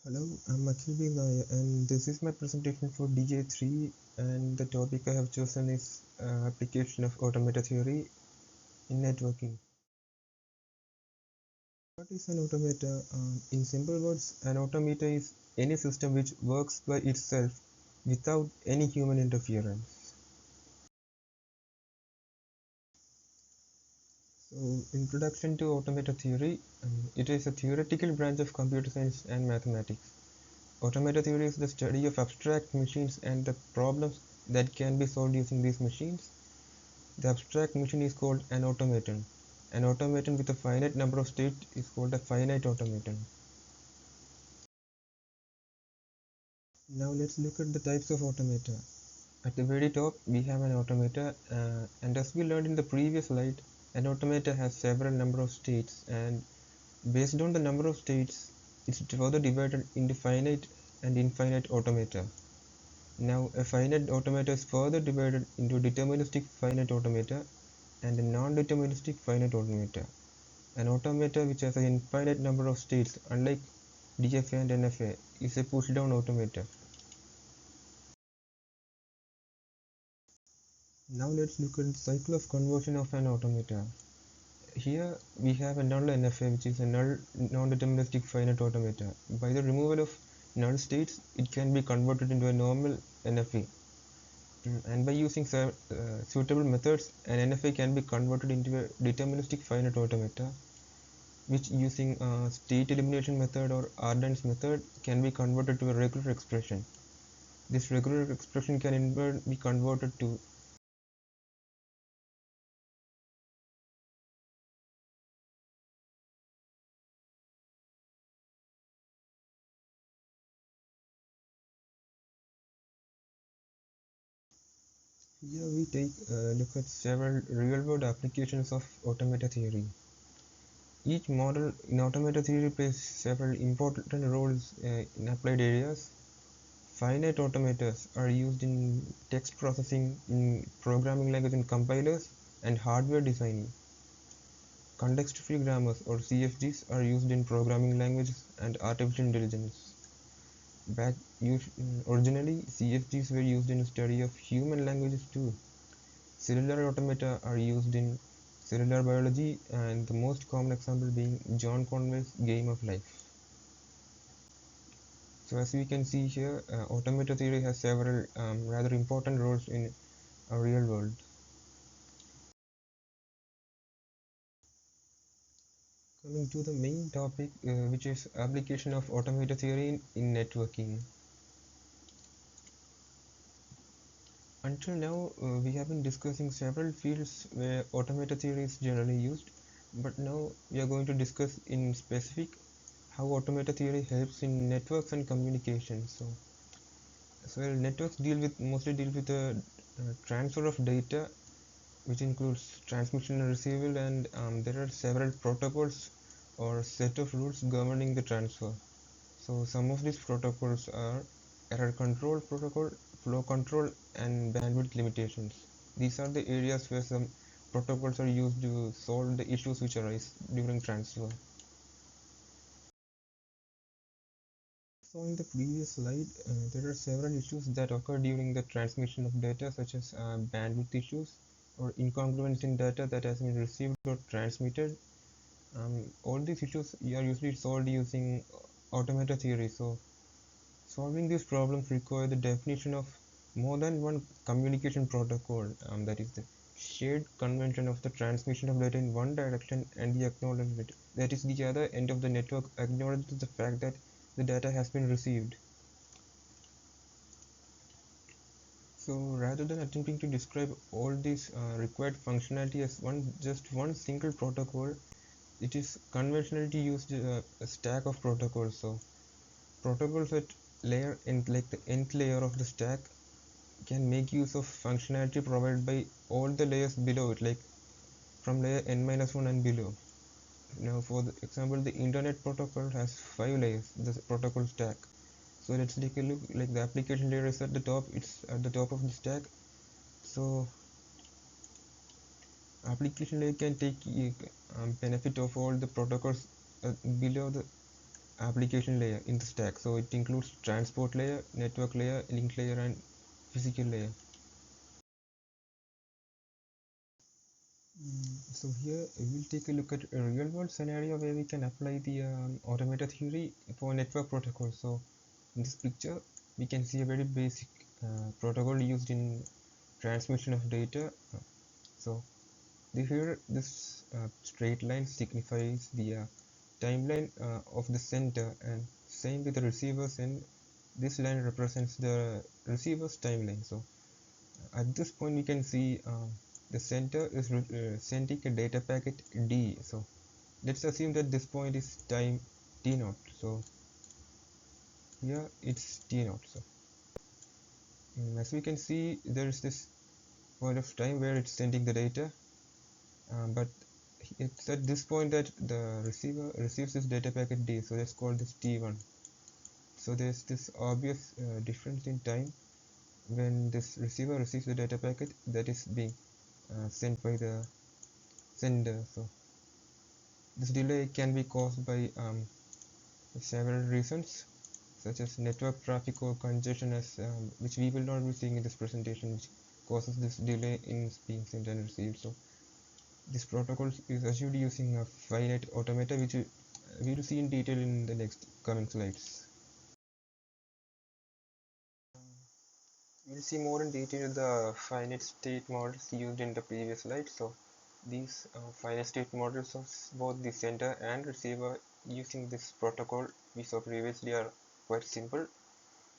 Hello, I'm Akhil B Nair, and this is my presentation for DJ3. And the topic I have chosen is application of automata theory in networking. What is an automata? In simple words, an automata is any system which works by itself without any human interference. So, introduction to automata theory. It is a theoretical branch of computer science and mathematics. Automata theory is the study of abstract machines and the problems that can be solved using these machines. The abstract machine is called an automaton. An automaton with a finite number of states is called a finite automaton. Now let's look at the types of automata. At the very top, we have an automata, and as we learned in the previous slide, an automata has several number of states, and based on the number of states, it's further divided into finite and infinite automata. Now, a finite automata is further divided into deterministic finite automata and a non-deterministic finite automata. An automata which has an infinite number of states, unlike DFA and NFA, is a push-down automata. Now let's look at the cycle of conversion of an automata. Here we have a null NFA, which is a null non-deterministic finite automata. By the removal of null states, it can be converted into a normal NFA. And by using suitable methods, an NFA can be converted into a deterministic finite automata, which using state elimination method or Arden's method can be converted to a regular expression. This regular expression can in turn be converted to. Here we take a look at several real-world applications of automata theory. Each model in automata theory plays several important roles in applied areas. Finite automatas are used in text processing, in programming language and compilers, and hardware designing. Context-free grammars or CFGs are used in programming languages and artificial intelligence. Originally, CFGs were used in the study of human languages too. Cellular automata are used in cellular biology, and the most common example being John Conway's Game of Life. So as we can see here, automata theory has several rather important roles in our real world. Coming to the main topic, which is application of automata theory in networking. Until now, we have been discussing several fields where automata theory is generally used, but now we are going to discuss in specific how automata theory helps in networks and communication. So networks mostly deal with the transfer of data, which includes transmission and receival, and there are several protocols or set of rules governing the transfer. So some of these protocols are error control protocol, flow control, and bandwidth limitations. These are the areas where some protocols are used to solve the issues which arise during transfer. So in the previous slide, there are several issues that occur during the transmission of data, such as bandwidth issues or incongruence in data that has been received or transmitted. All these issues are usually solved using automata theory. So solving these problems require the definition of more than one communication protocol, that is the shared convention of the transmission of data in one direction and the acknowledgement that is the other end of the network acknowledges the fact that the data has been received. So rather than attempting to describe all these required functionality as just one single protocol, it is conventional to use a stack of protocols. So protocols at layer and like the nth layer of the stack can make use of functionality provided by all the layers below it, like from layer n-1 and below. Now for the example, the internet protocol has 5 layers, the protocol stack. So let's take a look. Like the application layer is at the top, it's at the top of the stack. So application layer can take benefit of all the protocols below the application layer in the stack. So it includes transport layer, network layer, link layer, and physical layer. So here we will take a look at a real world scenario where we can apply the automata theory for network protocol. So in this picture we can see a very basic protocol used in transmission of data. So here this straight line signifies the timeline of the sender, and same with the receivers, and this line represents the receiver's timeline. So at this point we can see the sender is sending a data packet D. So let's assume that this point is time t naught. So here it's t naught. So as we can see, there is this point of time where it's sending the data, but it's at this point that the receiver receives this data packet D. So let's call this t1. So there's this obvious difference in time when this receiver receives the data packet that is being sent by the sender. So this delay can be caused by several reasons, such as network traffic or congestion, as which we will not be seeing in this presentation, which causes this delay in being sent and received. So this protocol is achieved using a finite automata, which we will see in detail in the next coming slides. We'll see more in detail the finite state models used in the previous slide. So these finite state models of both the sender and receiver using this protocol we saw previously are quite simple.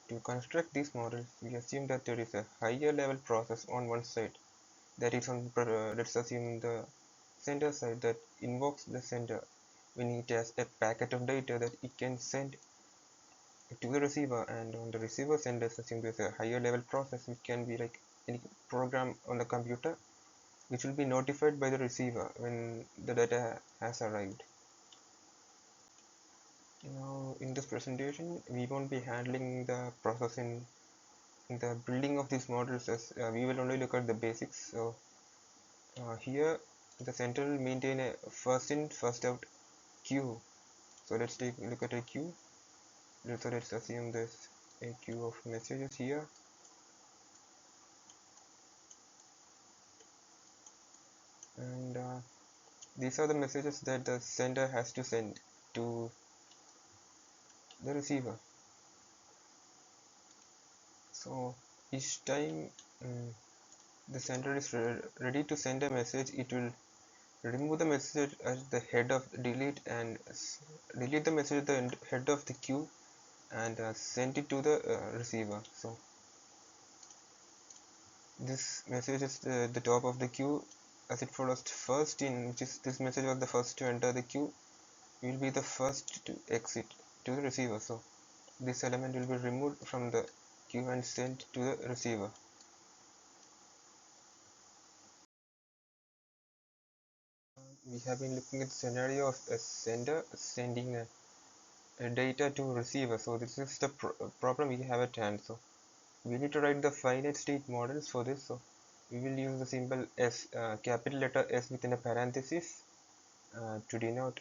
To construct these models, we assume that there is a higher level process on one side, that is on let's assume the sender side, that invokes the sender when it has a packet of data that it can send to the receiver, and on the receiver end, let's assume there's a higher level process which can be like any program on the computer which will be notified by the receiver when the data has arrived. Now in this presentation we won't be handling the process in the building of these models, as we will only look at the basics. So here the center will maintain a first in first out queue. So let's take a look at a queue. So let's assume there's a queue of messages here, and these are the messages that the sender has to send to the receiver. So each time the sender is ready to send a message, it will remove the message at the head of delete, and delete the message at the head of the queue, and send it to the receiver. So this message is the top of the queue, as it follows first in, which is this message was the first to enter the queue, will be the first to exit to the receiver. So this element will be removed from the queue and sent to the receiver. We have been looking at the scenario of a sender sending a data to receiver. So this is the problem we have at hand. So we need to write the finite state models for this. So we will use the symbol S, capital letter S within a parenthesis to denote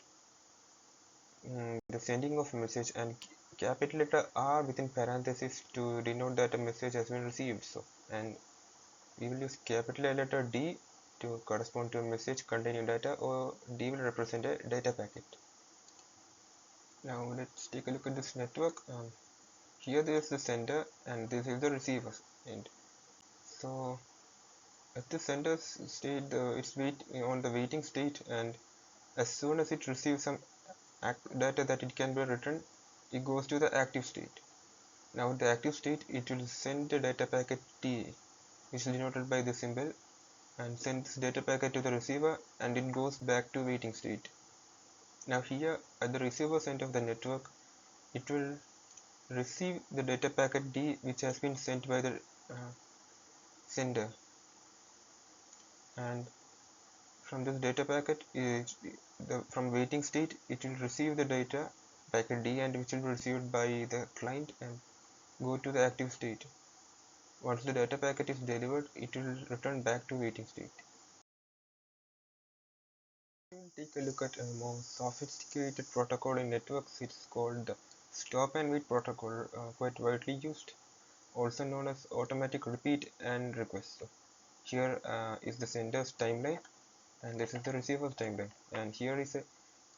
the sending of message, and capital letter R within parenthesis to denote that a message has been received. So, and we will use capital letter D to correspond to a message containing data, or D will represent a data packet. Now let's take a look at this network. Here there is the sender and this is the receiver end. So at the sender state, it's on the waiting state, and as soon as it receives some data that it can be written, it goes to the active state. Now the active state, it will send the data packet T, which is denoted by the symbol, and send this data packet to the receiver, and it goes back to waiting state. Now here at the receiver's end of the network, it will receive the data packet D, which has been sent by the sender, and from this data packet, from waiting state, it will receive the data packet D, and which will be received by the client and go to the active state. Once the data packet is delivered, it will return back to waiting state. We'll take a look at a more sophisticated protocol in networks. It's called the stop and wait protocol, quite widely used, also known as automatic repeat and request. So here is the sender's timeline, and this is the receiver's timeline, and here is a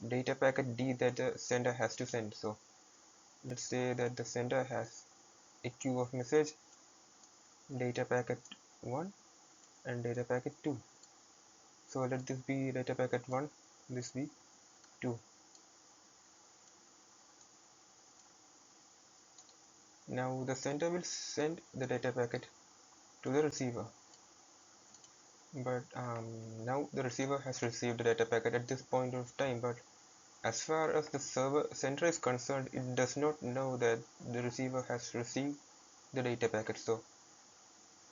data packet D that the sender has to send. So let's say that the sender has a queue of message, data packet 1 and data packet 2. So let this be data packet 1, this be 2. Now the sender will send the data packet to the receiver, but now the receiver has received the data packet at this point of time, but as far as the sender is concerned, it does not know that the receiver has received the data packet. So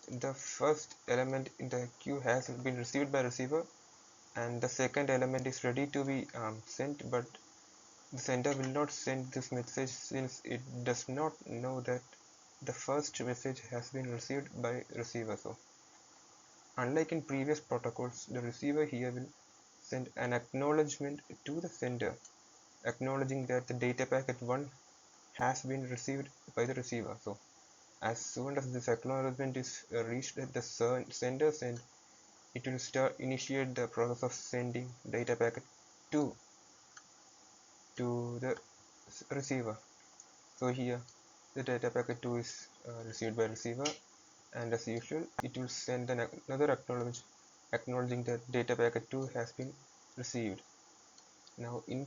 the first element in the queue has been received by receiver, and the second element is ready to be sent, but the sender will not send this message since it does not know that the first message has been received by receiver. So unlike in previous protocols, the receiver here will send an acknowledgement to the sender, acknowledging that the data packet 1 has been received by the receiver. So as soon as this acknowledgement is reached at the sender's end, it will initiate the process of sending data packet 2 to the receiver. So here the data packet 2 is received by receiver, and as usual it will send another acknowledging that data packet 2 has been received. Now uh, in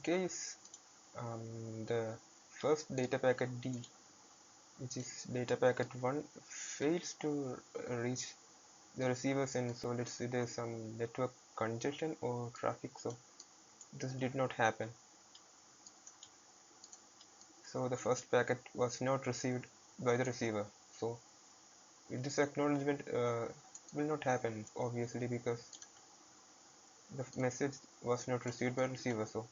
case the first data packet D, which is data packet 1, fails to reach the receiver's end, so let's say there's some network congestion or traffic, so this did not happen. So the first packet was not received by the receiver. So this acknowledgement will not happen, obviously, because the message was not received by receiver. So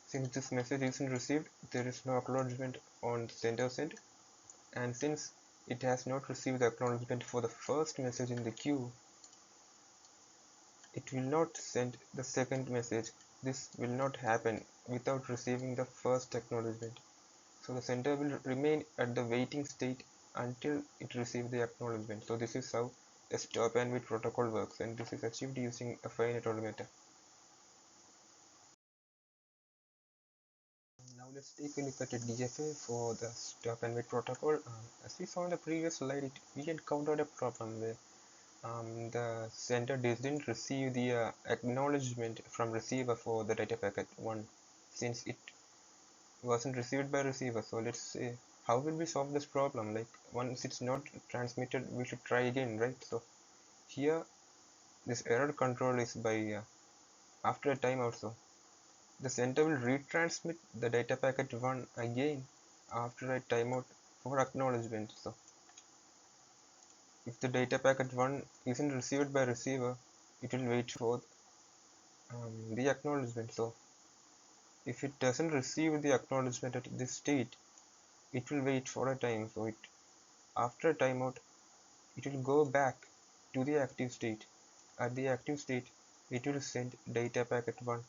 since this message isn't received, there is no acknowledgement on the sender's end, and since it has not received the acknowledgement for the first message in the queue, it will not send the second message. This will not happen without receiving the first acknowledgement. So the sender will remain at the waiting state until it receives the acknowledgement. So this is how a stop and wait protocol works, and this is achieved using a finite automata. Now let's take a look at a DFA for the stop and wait protocol. As we saw in the previous slide, we encountered a problem where the sender didn't receive the acknowledgement from receiver for the data packet 1, since it wasn't received by receiver. So let's say, how will we solve this problem? Like, once it's not transmitted, we should try again, right? So here this error control is by after a timeout. So the sender will retransmit the data packet 1 again after a timeout for acknowledgement. So if the data packet 1 isn't received by receiver, it will wait for the acknowledgement. So if it doesn't receive the acknowledgement at this state, it will wait for a time. So it after a timeout, it will go back to the active state. At the active state, it will send data packet 1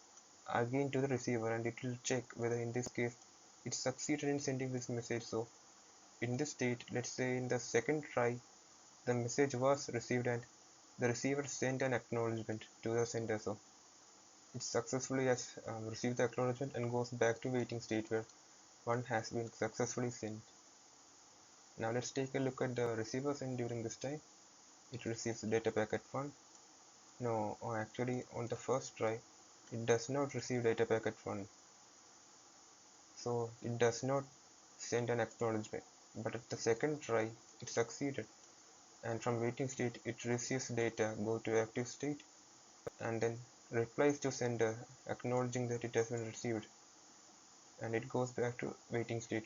again to the receiver, and it will check whether in this case it succeeded in sending this message. So in this state, let's say in the second try, the message was received and the receiver sent an acknowledgement to the sender. So it successfully has received the acknowledgement and goes back to waiting state where one has been successfully sent. Now let's take a look at the receiver's end during this time. It receives data packet 1. No, or actually on the first try, it does not receive data packet 1. So it does not send an acknowledgement. But at the second try, it succeeded. And from waiting state, it receives data, go to active state, and then replies to sender acknowledging that it has been received. And it goes back to waiting state.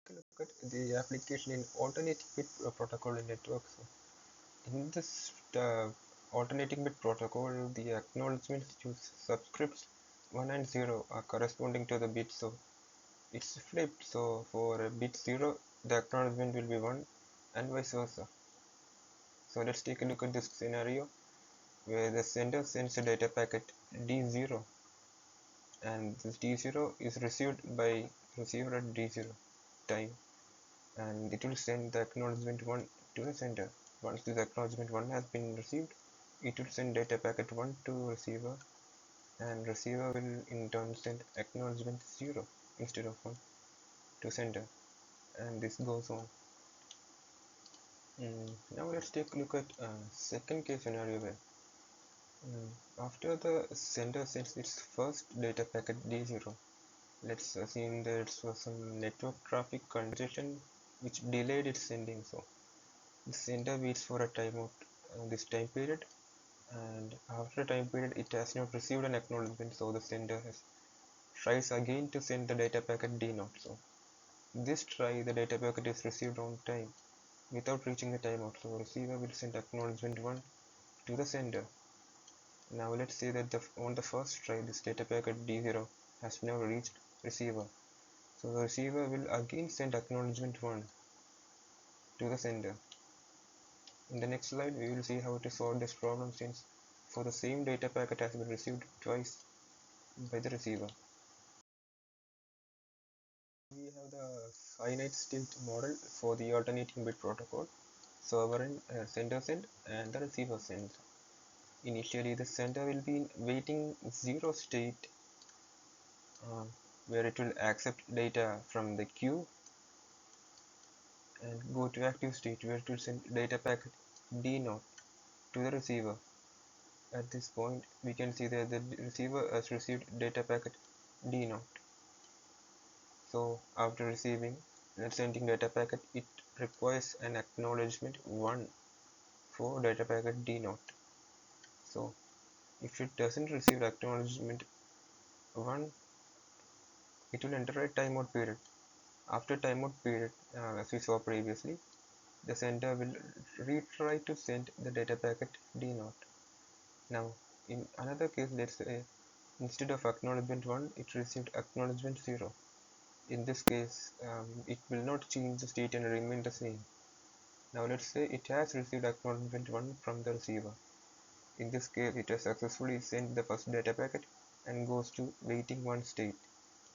Look at the application in alternating bit protocol in networks. In this alternating bit protocol, the acknowledgements use subscripts 1 and 0 are corresponding to the bits, so it's flipped. So for bit 0, the acknowledgement will be 1 and vice versa. So let's take a look at this scenario where the sender sends a data packet D0, and this D0 is received by receiver at D0 time, and it will send the acknowledgement 1 to the sender. Once this acknowledgement 1 has been received, it will send data packet 1 to receiver, and receiver will in turn send acknowledgement 0 instead of 1 to sender, and this goes on. Now let's take a look at second case scenario where after the sender sends its first data packet D0, let's assume there was some network traffic congestion which delayed its sending. So the sender waits for a timeout this time period, and after a time period it has not received an acknowledgement, so the sender tries again to send the data packet D0. So this try the data packet is received on time without reaching the timeout, so receiver will send acknowledgement 1 to the sender. Now let's say that on the first try this data packet D0 has now reached receiver, so the receiver will again send acknowledgement 1 to the sender. In the next slide we will see how to solve this problem, since for the same data packet has been received twice by the receiver. We have the finite state model for the alternating bit protocol. Server end, sender send, and the receiver send. Initially the sender will be in waiting 0 state, uh, where it will accept data from the queue, and go to active state where it will send data packet D0 to the receiver. At this point we can see that the receiver has received data packet D0. So after receiving and sending data packet, it requires an acknowledgement 1 for data packet D0. So if it doesn't receive acknowledgement 1, it will enter a timeout period. After timeout period, as we saw previously, the sender will retry to send the data packet D0. Now in another case, let's say instead of acknowledgement 1, it received acknowledgement 0. In this case, it will not change the state and remain the same. Now let's say it has received acknowledgement 1 from the receiver. In this case, it has successfully sent the first data packet and goes to waiting 1 state,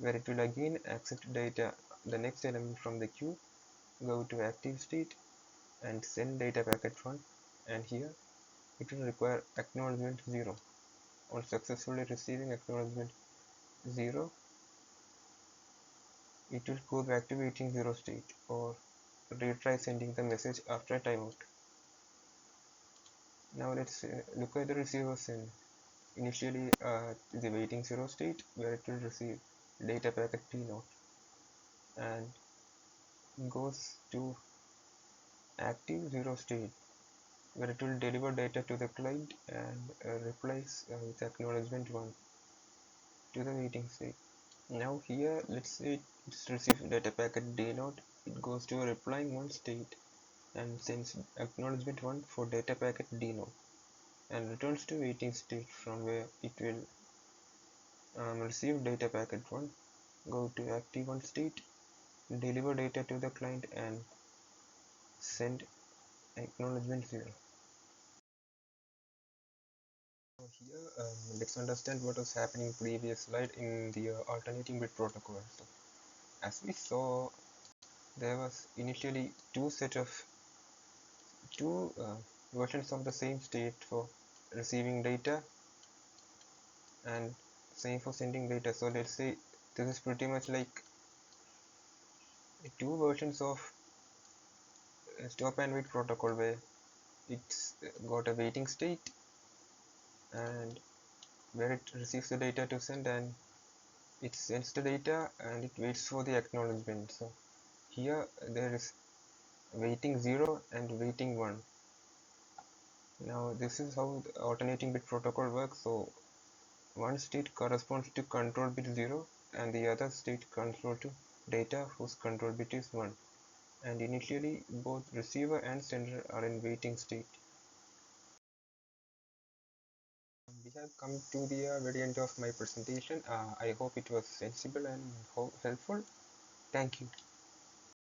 where it will again accept data, the next element from the queue, go to active state and send data packet 1, and here it will require acknowledgement 0. On successfully receiving acknowledgement 0, it will go back to waiting 0 state or retry sending the message after a timeout. Now let's look at the receiver send. Initially the waiting 0 state where it will receive data packet T0 and goes to active 0 state where it will deliver data to the client and replies with acknowledgement 1 to the waiting state. Now here let's say it's received data packet D0, it goes to a replying 1 state and sends acknowledgement 1 for data packet D0 and returns to waiting state from where it will receive data packet 1, go to active 1 state, deliver data to the client and send acknowledgement 0. So here let's understand what was happening previous slide in the alternating bit protocol. So as we saw, there was initially two versions of the same state for receiving data and same for sending data. So let's say this is pretty much like two versions of stop and wait protocol where it's got a waiting state and where it receives the data to send, and it sends the data and it waits for the acknowledgement. So here there is waiting 0 and waiting 1. Now this is how the alternating bit protocol works. So one state corresponds to control bit 0 and the other state corresponds to data whose control bit is 1, and initially both receiver and sender are in waiting state. We have come to the very end of my presentation. I hope it was sensible and helpful. Thank you.